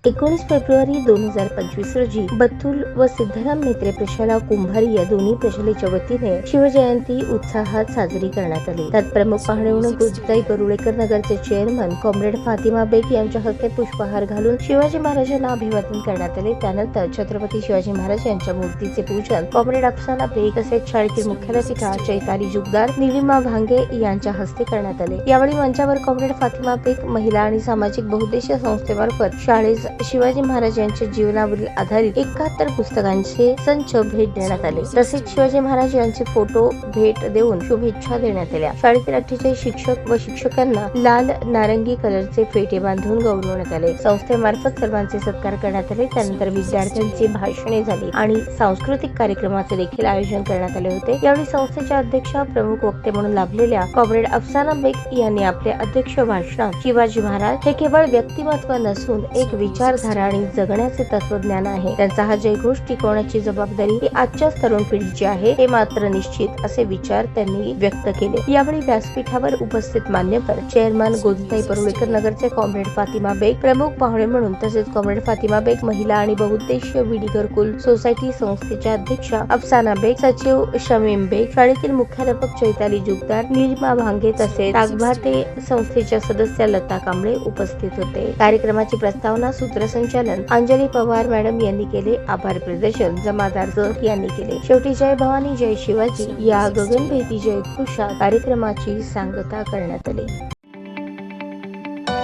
19 February 2025 रोजी बत्तुल व सिद्धराम नेत्रे प्रशाला कुंभारी या दोन्ही प्रशालेच्या वतीने शिवजयंती उत्साहात साजरी करण्यात आली। त्यात प्रमुख पाहुणे म्हणून गुजताई परुळेकर नगरचे चेअरमन कॉम्रेड फातिमा बेग यांच्या हस्ते पुष्पहार घालून शिवाजी महाराजांना अभिवादन करण्यात आले। त्यानंतर छत्रपती शिवाजी महाराज यांच्या मूर्तीचे पूजन कॉम्रेड अफसाना बेग तसेच शाळेतील मुख्याध्यापिका चैताली जुगदार, निलिमा भांगे यांच्या हस्ते करण्यात आले। यावेळी मंचावर कॉम्रेड फातिमा बेग महिला आणि सामाजिक बहुउद्देशीय संस्थेमार्फत शाळेस शिवाजी महाराज यांच्या जीवनावरील आधारित 71 पुस्तकांचे संच भेट देण्यात आले। तसेच शिवाजी महाराज यांचे फोटो भेट देऊन शुभेच्छा देण्यात आल्या। शाळेतील 48 शिक्षक व शिक्षकांना लाल नारंगी कलरचे फेटे बांधून गौरवण्यात आले। संस्थेमार्फत सर्वांचे सत्कार करण्यात आले। त्यानंतर विद्यार्थ्यांची भाषणे झाली आणि सांस्कृतिक कार्यक्रमाचे देखील आयोजन करण्यात आले होते। यावेळी संस्थेच्या अध्यक्षा प्रमुख वक्ते म्हणून लाभलेल्या कॉम्रेड अफसाना बेग यांनी आपल्या अध्यक्ष भाषणात शिवाजी महाराज हे केवळ व्यक्तिमत्व नसून एक विचारधारा आणि जगण्याचे तत्वज्ञान आहे। त्यांचा हा जयघोष टिकवण्याची जबाबदारी ही आजच्या तरुण पिढीची आहे हे मात्र निश्चित असे विचार त्यांनी व्यक्त केले। यावेळी व्यासपीठावर उपस्थित मान्यवर चेअरमन गुजताई परुळेकर नगरचे कॉम्रेड फातिमा बेग प्रमुख पाहुणे म्हणून तसेच कॉम्रेड फातिमा बेग महिला आणि बहुउद्देशीय विडी घरकुल सोसायटी संस्थेच्या अध्यक्षा अफसाना बेग, सचिव शमीम बेग, शाळेतील मुख्याध्यापक चैताली जुगदार, निलिमा भांगे तसेच तागभाते संस्थेच्या सदस्य लता कांबळे उपस्थित होते। कार्यक्रमाची प्रस्तावना सूत्रसंचालन अंजली पवार मॅडम यांनी केले। आभार प्रदर्शन जमादार जग यांनी केले। शेवटी जय भवानी जय शिवाजी या गगनभेदी जयघोषात कार्यक्रमाची सांगता करण्यात आली।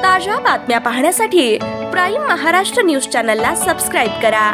ताज्या बातम्या पाहण्यासाठी प्राईम महाराष्ट्र न्यूज चॅनलला सबस्क्राईब करा।